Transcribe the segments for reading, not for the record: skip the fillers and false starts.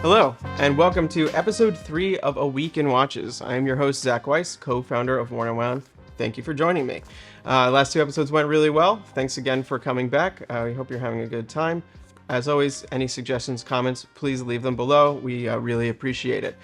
Hello, and welcome to episode 3 of A Week in Watches. I am your host, Zach Weiss, co-founder of Worn and Wound. Thank you for joining me. Last 2 episodes went really well. Thanks again for coming back. We hope you're having a good time. As always, any suggestions, comments, please leave them below. We really appreciate it.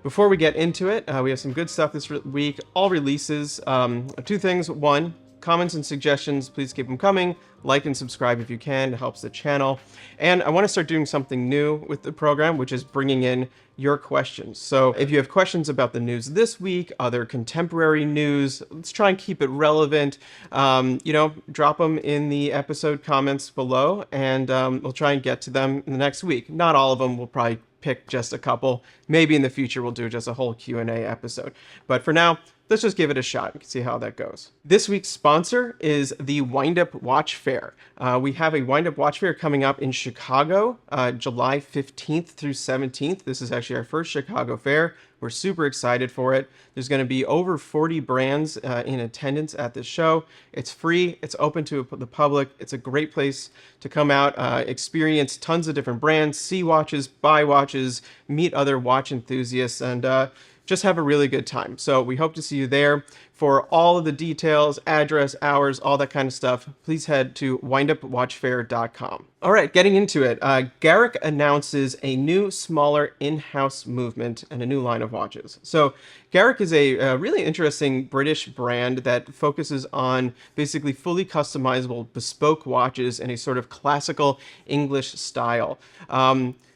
Before we get into it, we have some good stuff this week. All releases. 2 things. 1, comments and suggestions, please keep them coming. Like and subscribe if you can. It helps the channel. And I want to start doing something new with the program, which is bringing in your questions. So if you have questions about the news this week, other contemporary news, let's try and keep it relevant. Drop them in the episode comments below, and we'll try and get to them in the next week. Not all of them. We'll probably pick just a couple. Maybe in the future we'll do just a whole Q&A episode. But for now, let's just give it a shot and see how that goes. This week's sponsor is the Wind Up Watch Fair. We have a Wind Up Watch Fair coming up in Chicago, July 15th through 17th. This is actually our first Chicago fair. We're super excited for it. There's going to be over 40 brands in attendance at this show. It's free. It's open to the public. It's a great place to come out, experience tons of different brands, see watches, buy watches, meet other watch enthusiasts, and just have a really good time. So we hope to see you there. For all of the details, address, hours, all that kind of stuff, please head to windupwatchfair.com. All right, getting into it. Garrick announces a new, smaller in-house movement and a new line of watches. So Garrick is a really interesting British brand that focuses on basically fully customizable bespoke watches in a sort of classical English style.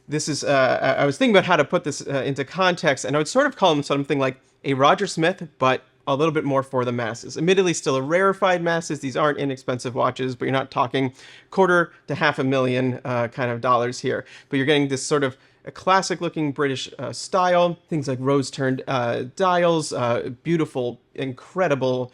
This is, I was thinking about how to put this into context, and I would sort of call them something like a Roger Smith, but a little bit more for the masses. Admittedly, still a rarefied masses. These aren't inexpensive watches, but you're not talking $250,000 to $500,000 kind of dollars here. But you're getting this sort of a classic looking British style, things like rose turned dials, beautiful, incredible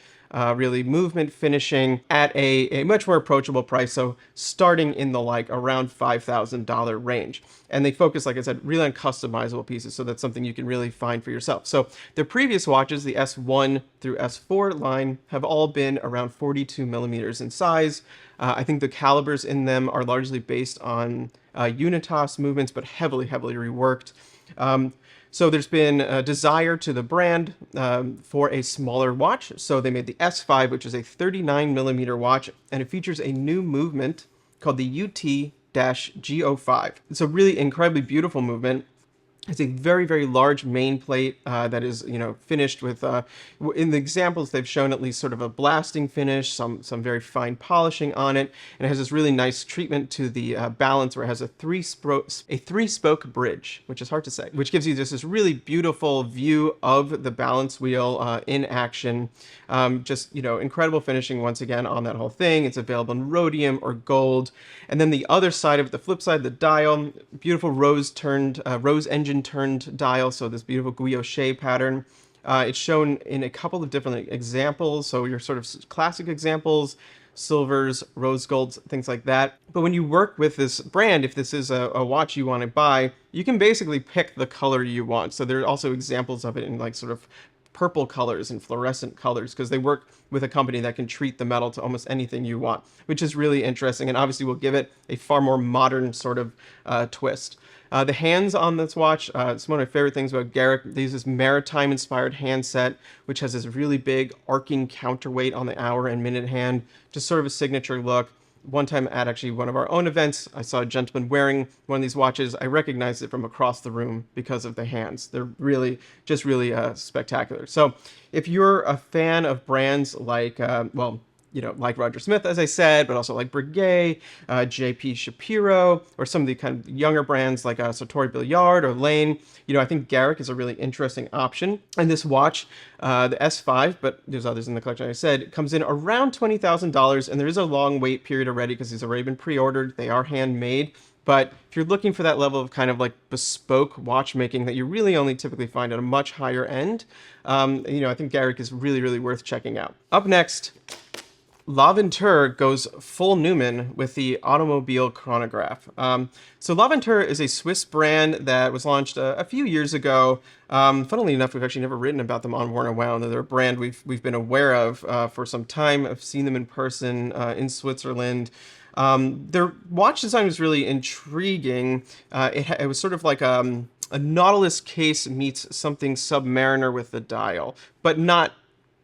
really movement finishing at a much more approachable price, so starting in the around $5,000 range. And they focus, like I said, really on customizable pieces, so that's something you can really find for yourself. So their previous watches, the S1 through S4 line, have all been around 42 millimeters in size. I think the calibers in them are largely based on Unitas movements, but heavily reworked. So there's been a desire to the brand for a smaller watch. So they made the S5, which is a 39 millimeter watch, and it features a new movement called the UT-G05. It's a really incredibly beautiful movement. It's a very large main plate that is, finished with, in the examples they've shown at least sort of a blasting finish, some very fine polishing on it, and it has this really nice treatment to the balance where it has a three-spoke bridge, which is hard to say, which gives you just this really beautiful view of the balance wheel in action. Incredible finishing once again on that whole thing. It's available in rhodium or gold, and then the other side of the flip side, the dial, beautiful rose engine turned dial, so this beautiful guilloche pattern. It's shown in a couple of different examples, so your sort of classic examples, silvers, rose golds, things like that. But when you work with this brand, if this is a watch you want to buy, you can basically pick the color you want. So there are also examples of it in sort of purple colors and fluorescent colors, because they work with a company that can treat the metal to almost anything you want, which is really interesting, and obviously will give it a far more modern sort of twist. The hands on this watch, it's one of my favorite things about Garrick. They use this maritime-inspired handset, which has this really big arcing counterweight on the hour and minute hand, just sort of a signature look. One time at actually one of our own events, I saw a gentleman wearing one of these watches. I recognized it from across the room because of the hands. They're really spectacular. So if you're a fan of brands like, like Roger Smith, as I said, but also like Breguet, JP Shapiro, or some of the kind of younger brands like Sartori Billiard or Lane, I think Garrick is a really interesting option. And this watch, the S5, but there's others in the collection, I said, comes in around $20,000, and there is a long wait period already because these have already been pre-ordered. They are handmade. But if you're looking for that level of kind of like bespoke watchmaking that you really only typically find at a much higher end, I think Garrick is really worth checking out. Up next, LAVENTURE goes full Newman with the automobile chronograph. So LAVENTURE is a Swiss brand that was launched a few years ago. Funnily enough, we've actually never written about them on Worn and Wound. They're a brand we've been aware of for some time. I've seen them in person in Switzerland. Their watch design was really intriguing. It was sort of like a Nautilus case meets something Submariner with the dial, but not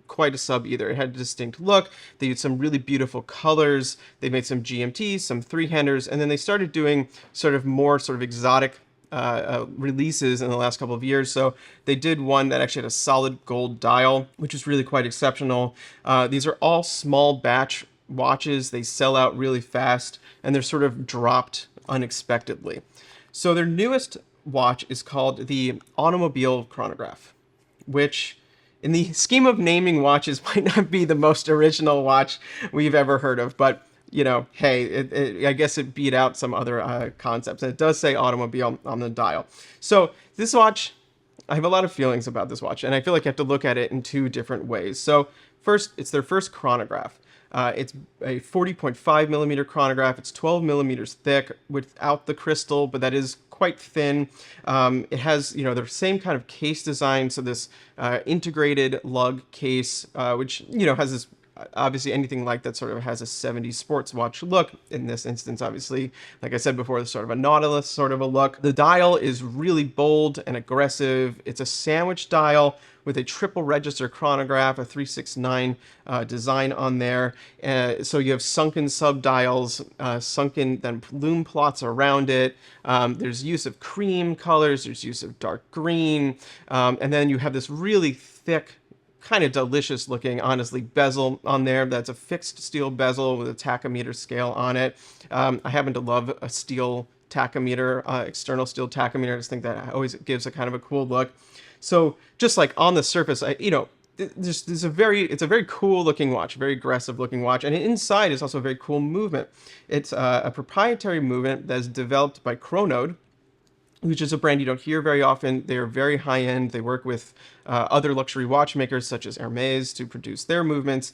quite a sub either. It had a distinct look. They used some really beautiful colors. They made some GMTs, some three-handers, and then they started doing sort of more sort of exotic releases in the last couple of years. So they did one that actually had a solid gold dial, which is really quite exceptional. These are all small batch watches. They sell out really fast, and they're sort of dropped unexpectedly. So their newest watch is called the Automobile Chronograph, which in the scheme of naming watches might not be the most original watch we've ever heard of, but you know, hey, I guess it beat out some other concepts. And it does say automobile on the dial. So this watch, I have a lot of feelings about this watch, and I feel like I have to look at it in two different ways. So first, it's their first chronograph. It's a 40.5 millimeter chronograph. It's 12 millimeters thick without the crystal, but that is quite thin. It has, you know, the same kind of case design. So this integrated lug case, which, you know, has this, obviously anything like that sort of has a 70s sports watch look. In this instance, obviously, like I said before, there's sort of a Nautilus sort of a look. The dial is really bold and aggressive. It's a sandwich dial with a triple register chronograph, a 369 design on there. So you have sunken subdials, sunken then lume plots around it. There's use of cream colors, there's use of dark green, and then you have this really thick, kind of delicious looking, honestly, bezel on there. That's a fixed steel bezel with a tachometer scale on it. I happen to love a steel tachometer, external steel tachometer. I just think that always gives a kind of a cool look. So just like on the surface, it's a very cool looking watch, very aggressive looking watch. And inside is also a very cool movement. It's a proprietary movement that's developed by Chronode, which is a brand you don't hear very often. They're very high end. They work with other luxury watchmakers such as Hermes to produce their movements.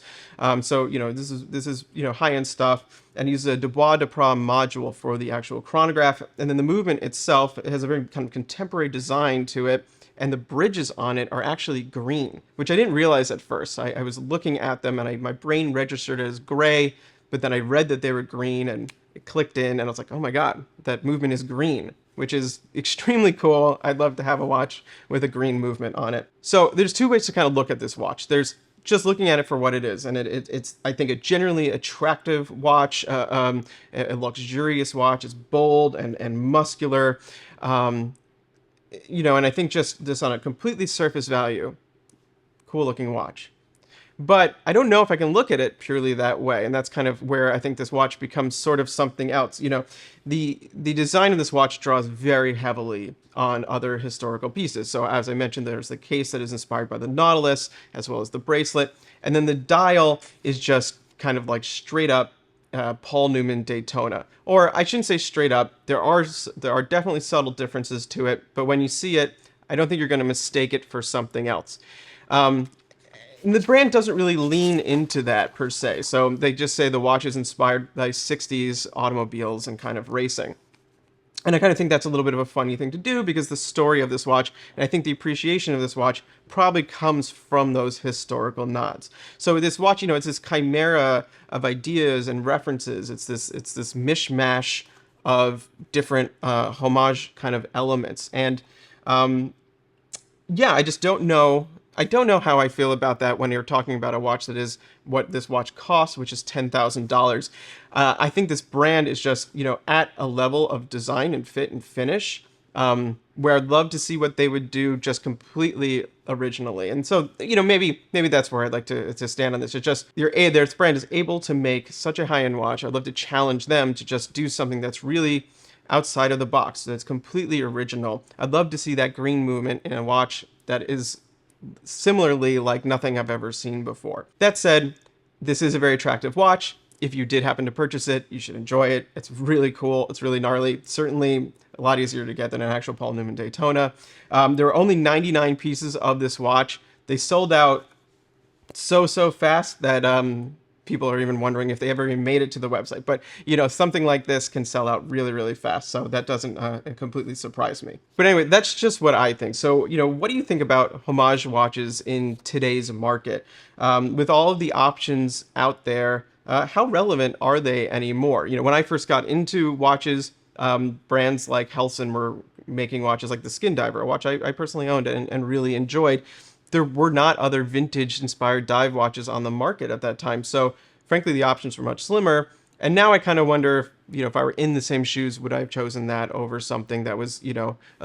So you know, this is you know, high end stuff, and uses a Dubois de Pras module for the actual chronograph. And then the movement itself, it has a very kind of contemporary design to it. And the bridges on it are actually green, which I didn't realize at first. I was looking at them and my brain registered it as gray, but then I read that they were green and it clicked in and I was like, oh my God, that movement is green, which is extremely cool. I'd love to have a watch with a green movement on it. So there's two ways to kind of look at this watch. There's just looking at it for what it is, and it's I think a generally attractive watch, a luxurious watch. It's bold and muscular. You know, and I think just this on a completely surface value, cool looking watch. But I don't know if I can look at it purely that way. And that's kind of where I think this watch becomes sort of something else. You know, the design of this watch draws very heavily on other historical pieces. So as I mentioned, there's the case that is inspired by the Nautilus, as well as the bracelet. And then the dial is just kind of like straight up Paul Newman Daytona. Or I shouldn't say straight up. There are definitely subtle differences to it, but when you see it, I don't think you're going to mistake it for something else. The brand doesn't really lean into that per se. So they just say the watch is inspired by 60s automobiles and kind of racing. And I kind of think that's a little bit of a funny thing to do because the story of this watch, and I think the appreciation of this watch probably comes from those historical nods. So this watch, you know, it's this chimera of ideas and references. It's this mishmash of different homage kind of elements. And yeah, I just don't know. I don't know how I feel about that when you're talking about a watch that is what this watch costs, which is $10,000. I think this brand is just, you know, at a level of design and fit and finish where I'd love to see what they would do just completely originally. And so, you know, maybe that's where I'd like to stand on this. It's just their brand is able to make such a high-end watch. I'd love to challenge them to just do something that's really outside of the box, that's completely original. I'd love to see that green movement in a watch that is similarly like nothing I've ever seen before. That said, this is a very attractive watch. If you did happen to purchase it, you should enjoy it. It's really cool. It's really gnarly. It's certainly a lot easier to get than an actual Paul Newman Daytona. There were only 99 pieces of this watch. They sold out so fast that people are even wondering if they ever even made it to the website. But, you know, something like this can sell out really fast. So that doesn't completely surprise me. But anyway, that's just what I think. So, you know, what do you think about Homage watches in today's market? With all of the options out there, how relevant are they anymore? When I first got into watches, brands like Helson were making watches like the Skin Diver, a watch I personally owned and really enjoyed. There were not other vintage inspired dive watches on the market at that time. So frankly, the options were much slimmer. And now I kind of wonder if, if I were in the same shoes, would I have chosen that over something that was,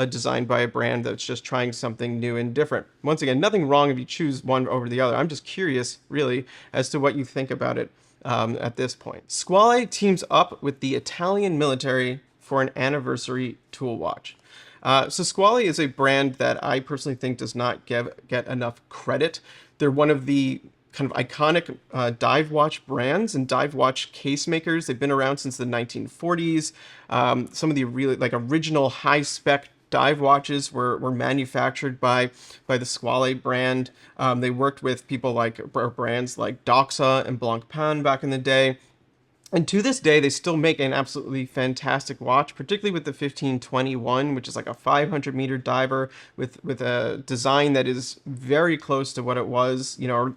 designed by a brand that's just trying something new and different? Once again, nothing wrong if you choose one over the other. I'm just curious, really, as to what you think about it at this point. Squale teams up with the Italian military for an anniversary tool watch. So Squale is a brand that I personally think does not get enough credit. They're one of the kind of iconic dive watch brands and dive watch case makers. They've been around since the 1940s. Some of the really original high spec dive watches were manufactured by the Squale brand. They worked with people like brands like Doxa and Blancpain back in the day. And to this day, they still make an absolutely fantastic watch, particularly with the 1521, which is like a 500-meter diver with a design that is very close to what it was, or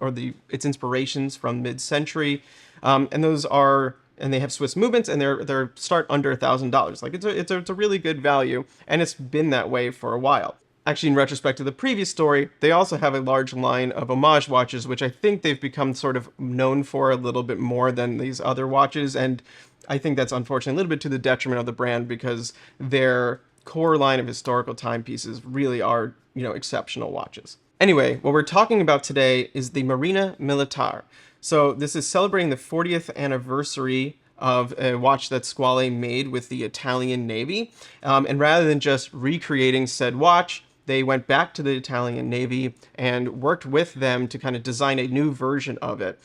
its inspirations from mid-century. And those are, and they have Swiss movements, and they're start under $1,000. Like it's a really good value, and it's been that way for a while. Actually, in retrospect to the previous story, they also have a large line of Homage watches, which I think they've become sort of known for a little bit more than these other watches. And I think that's unfortunately a little bit to the detriment of the brand, because their core line of historical timepieces really are, exceptional watches. Anyway, what we're talking about today is the Marina Militare. So this is celebrating the 40th anniversary of a watch that Squale made with the Italian Navy. And rather than just recreating said watch, they went back to the Italian Navy and worked with them to kind of design a new version of it.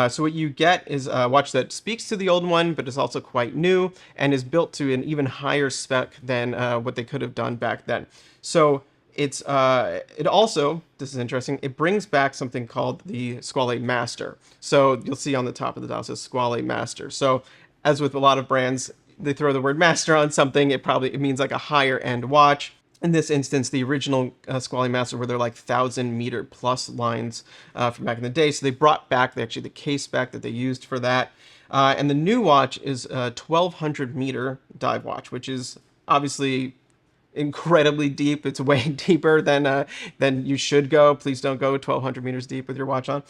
So what you get is a watch that speaks to the old one, but is also quite new and is built to an even higher spec than what they could have done back then. So it also, this is interesting, it brings back something called the Squale Master. So you'll see on the top of the dial it says Squale Master. So as with a lot of brands, they throw the word master on something, it means like a higher end watch. In this instance, the original Squale Master were their 1,000-meter plus lines from back in the day. So they brought back the case back that they used for that. And the new watch is a 1,200-meter dive watch, which is obviously incredibly deep. It's way deeper than you should go. Please don't go 1,200 meters deep with your watch on.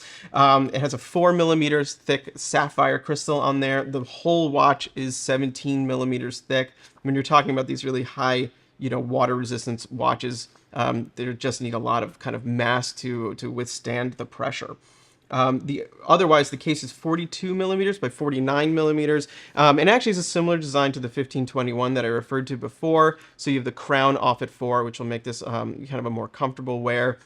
It has a 4 millimeters thick sapphire crystal on there. The whole watch is 17 millimeters thick. When you're talking about these really high, water resistance watches, they just need a lot of kind of mass to withstand the pressure. Otherwise, the case is 42 millimeters by 49 millimeters, and actually is a similar design to the 1521 that I referred to before. So you have the crown off at 4, which will make this kind of a more comfortable wear.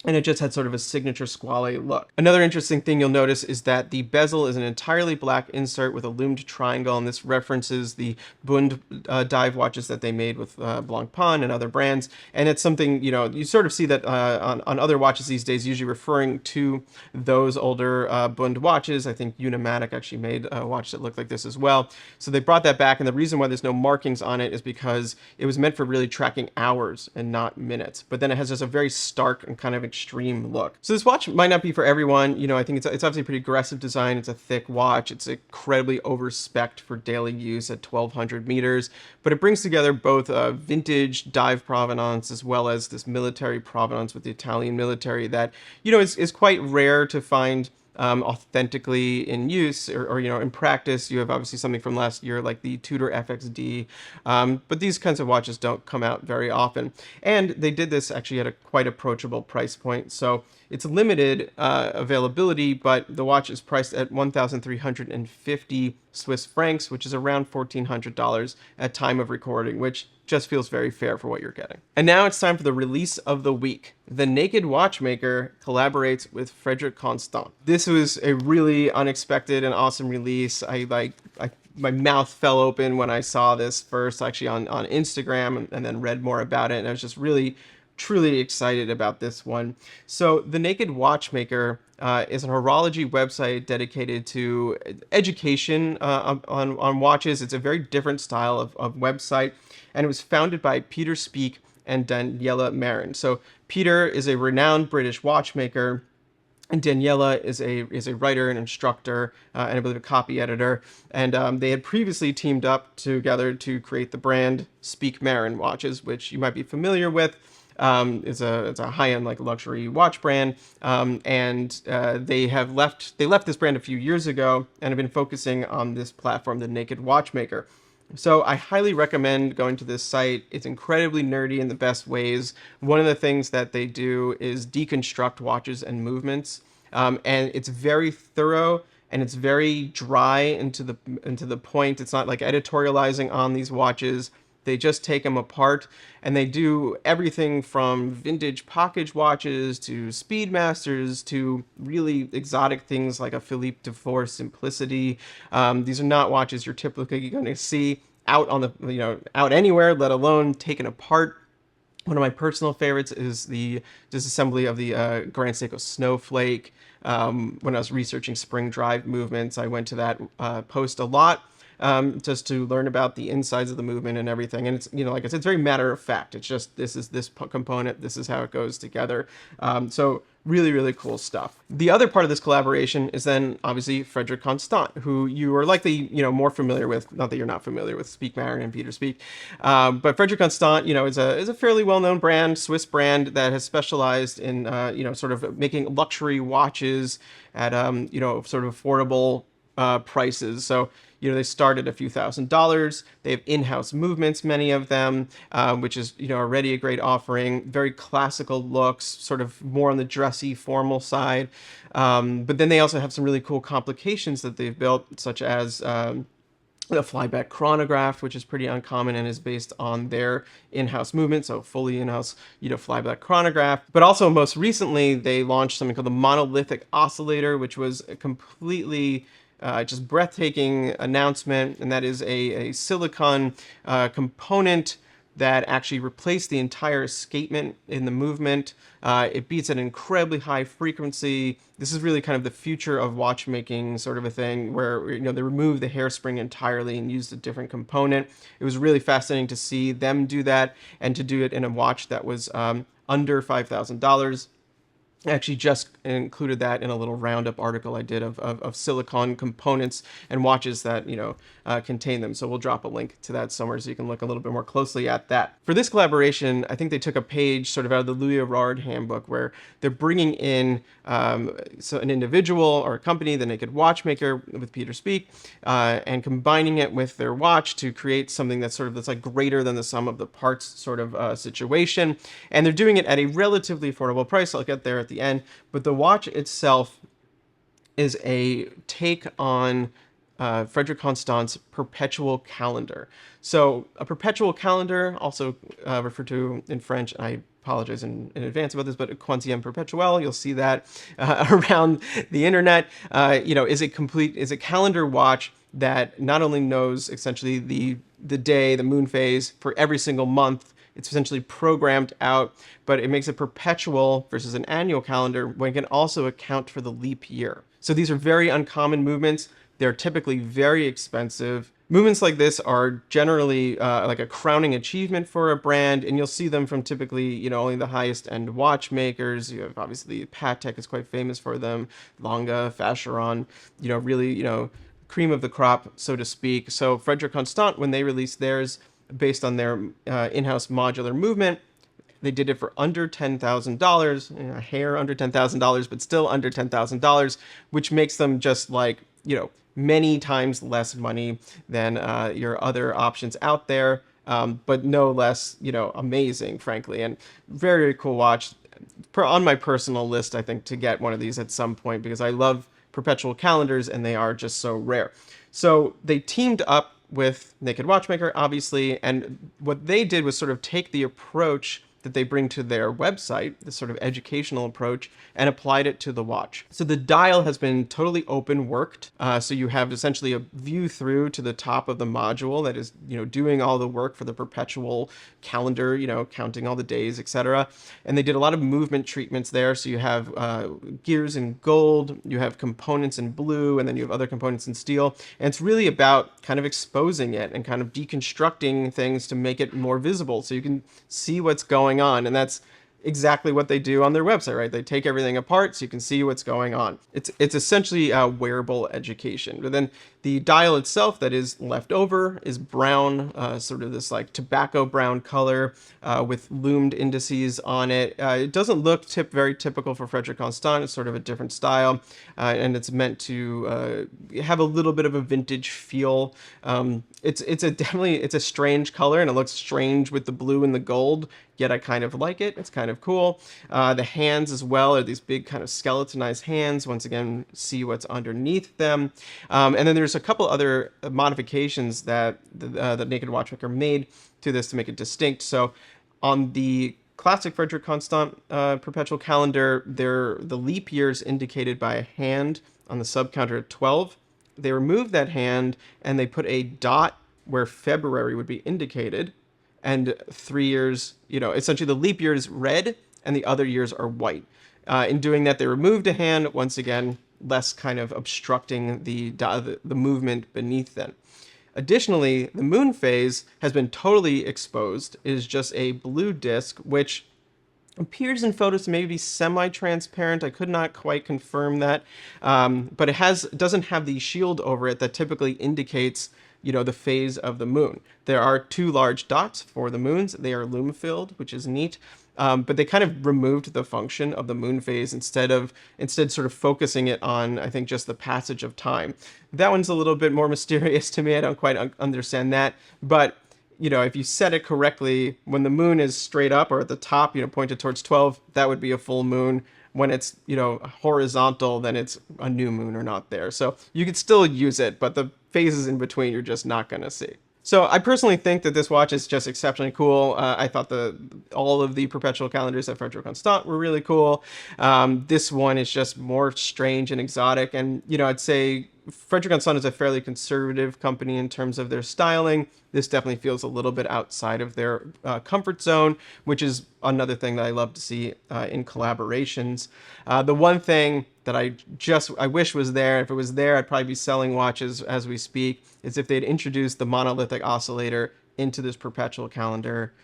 And it just had sort of a signature Squale look. Another interesting thing you'll notice is that the bezel is an entirely black insert with a loomed triangle, and this references the Bund dive watches that they made with Blancpain and other brands. And it's something, you sort of see that on other watches these days, usually referring to those older Bund watches. I think Unimatic actually made a watch that looked like this as well. So they brought that back, and the reason why there's no markings on it is because it was meant for really tracking hours and not minutes. But then it has just a very stark and kind of extreme look. So this watch might not be for everyone. I think it's obviously a pretty aggressive design. It's a thick watch. It's incredibly over-spec'd for daily use at 1,200 meters, but it brings together both vintage dive provenance as well as this military provenance with the Italian military that, is quite rare to find authentically in use or in practice. You have obviously something from last year like the Tudor FXD, but these kinds of watches don't come out very often. And they did this actually at a quite approachable price point. So it's limited availability, but the watch is priced at 1,350 Swiss francs, which is around $1,400 at time of recording, which just feels very fair for what you're getting. And now it's time for the release of the week. The Naked Watchmaker collaborates with Frederique Constant. This was a really unexpected and awesome release. My mouth fell open when I saw this first, actually on Instagram, and then read more about it. And I was just really, truly excited about this one. So the Naked Watchmaker is an horology website dedicated to education on watches. It's a very different style of website, and it was founded by Peter Speak and Daniela Marin. So Peter is a renowned British watchmaker, And Daniela is a writer and instructor, and I believe a copy editor. And they had previously teamed up together to create the brand Speak Marin watches, which you might be familiar with. It's a high-end like luxury watch brand, and they left this brand a few years ago and have been focusing on this platform, the Naked Watchmaker. So I highly recommend going to this site. It's incredibly nerdy in the best ways. One of the things that they do is deconstruct watches and movements, and it's very thorough and it's very dry and to the point. It's not like editorializing on these watches. They just take them apart, and they do everything from vintage pocket watches to Speedmasters to really exotic things like a Philippe Dufour Simplicity. These are not watches you're typically going to see out on the out anywhere, let alone taken apart. One of my personal favorites is the disassembly of the Grand Seiko Snowflake. When I was researching spring drive movements, I went to that post a lot. Just to learn about the insides of the movement and everything. And it's, like I said, it's very matter of fact. It's just, this is this component, this is how it goes together. So really, really cool stuff. The other part of this collaboration is then obviously Frederique Constant, who you are likely, more familiar with, not that you're not familiar with Speak Marin and Peter Speak. But Frederique Constant, is a fairly well-known brand, Swiss brand that has specialized in, sort of making luxury watches at, sort of affordable prices. So, they start at a few $1,000s. They have in-house movements, many of them, which is, already a great offering. Very classical looks, sort of more on the dressy, formal side. But then they also have some really cool complications that they've built, such as the flyback chronograph, which is pretty uncommon and is based on their in-house movement, so fully in-house, flyback chronograph. But also, most recently, they launched something called the monolithic oscillator, which was a completely just breathtaking announcement, and that is a silicon component that actually replaced the entire escapement in the movement. It beats at an incredibly high frequency. This is really kind of the future of watchmaking, sort of a thing where they removed the hairspring entirely and used a different component. It was really fascinating to see them do that and to do it in a watch that was under $5,000. I actually just included that in a little roundup article I did of silicon components and watches that, contain them. So we'll drop a link to that somewhere so you can look a little bit more closely at that. For this collaboration, I think they took a page sort of out of the Louis Erard handbook where they're bringing in an individual or a company, the Naked Watchmaker with Peter Speak, and combining it with their watch to create something that's like greater than the sum of the parts sort of situation. And they're doing it at a relatively affordable price. I'll get there at the end, but the watch itself is a take on Frederique Constant's perpetual calendar. So a perpetual calendar, also referred to in French, and I apologize in advance about this, but Quantième perpetuel, you'll see that around the internet, is a calendar watch that not only knows essentially the day, the moon phase for every single month. It's essentially programmed out, but it makes it perpetual versus an annual calendar when it can also account for the leap year. So these are very uncommon movements. They're typically very expensive. Movements like this are generally like a crowning achievement for a brand, and you'll see them from typically, only the highest end watchmakers. You have obviously Patek is quite famous for them, Lange, Vacheron, really, cream of the crop, so to speak. So Frederique Constant, when they released theirs, based on their in-house modular movement, they did it for under $10,000, a hair under $10,000, but still under $10,000, which makes them just like, many times less money than your other options out there, but no less, amazing, frankly, and very, very cool watch. On my personal list, I think, to get one of these at some point, because I love perpetual calendars and they are just so rare. So they teamed up with Naked Watchmaker, obviously, and what they did was sort of take the approach that they bring to their website, this sort of educational approach, and applied it to the watch. So the dial has been totally open worked. So you have essentially a view through to the top of the module that is, doing all the work for the perpetual calendar, counting all the days, etc. And they did a lot of movement treatments there. So you have gears in gold, you have components in blue, and then you have other components in steel. And it's really about kind of exposing it and kind of deconstructing things to make it more visible so you can see what's going on. And that's exactly what they do on their website, right? They take everything apart so you can see what's going on. It's essentially a wearable education. But then the dial itself that is left over is brown, sort of this like tobacco brown color with loomed indices on it. It doesn't look very typical for Frederique Constant. It's sort of a different style, and it's meant to have a little bit of a vintage feel. It's a strange color, and it looks strange with the blue and the gold. Yet I kind of like it. It's kind of cool. The hands as well are these big kind of skeletonized hands. Once again, see what's underneath them. And then there's a couple other modifications that the Naked Watchmaker made to this to make it distinct. So on the classic Frederique Constant perpetual calendar, the leap years indicated by a hand on the sub counter at 12. They removed that hand and they put a dot where February would be indicated. And 3 years, essentially the leap year is red and the other years are white. In doing that, they removed a hand, once again, less kind of obstructing the movement beneath them. Additionally, the moon phase has been totally exposed. It is just a blue disc, which appears in photos to maybe be semi-transparent. I could not quite confirm that, but it doesn't have the shield over it that typically indicates the phase of the moon. There are 2 large dots for the moons. They are lume-filled, which is neat. But they kind of removed the function of the moon phase instead sort of focusing it on, I think, just the passage of time. That one's a little bit more mysterious to me. I don't quite understand that. But, if you set it correctly, when the moon is straight up or at the top, pointed towards 12, that would be a full moon. When it's, horizontal, then it's a new moon or not there. So you could still use it, but the phases in between you're just not going to see. So I personally think that this watch is just exceptionally cool. I thought all of the perpetual calendars at Frederique Constant were really cool. This one is just more strange and exotic. And, I'd say Frederique Constant is a fairly conservative company in terms of their styling. This definitely feels a little bit outside of their comfort zone, which is another thing that I love to see in collaborations. The one thing that I wish was there, if it was there, I'd probably be selling watches as we speak, is if they'd introduced the monolithic oscillator into this perpetual calendar.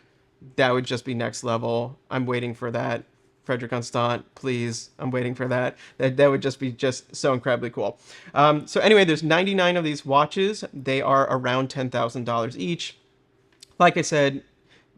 That would just be next level. I'm waiting for that. Frederique Constant, please. I'm waiting for that. That would just be so incredibly cool. So anyway, there's 99 of these watches. They are around $10,000 each. Like I said,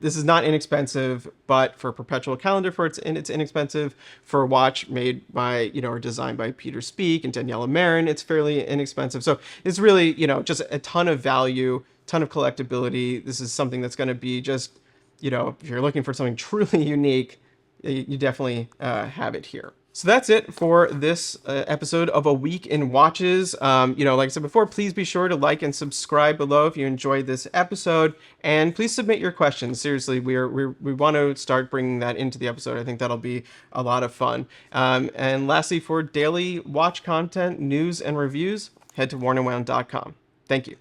this is not inexpensive, but for perpetual calendar, it's inexpensive. For a watch made by, or designed by Peter Speak and Daniela Marin, it's fairly inexpensive. So it's really, just a ton of value, ton of collectability. This is something that's going to be just, if you're looking for something truly unique, you definitely have it here. So that's it for this episode of A Week in Watches. Like I said before, please be sure to like and subscribe below if you enjoyed this episode, and please submit your questions. Seriously, we want to start bringing that into the episode. I think that'll be a lot of fun. And lastly, for daily watch content, news, and reviews, head to wornandwound.com. Thank you.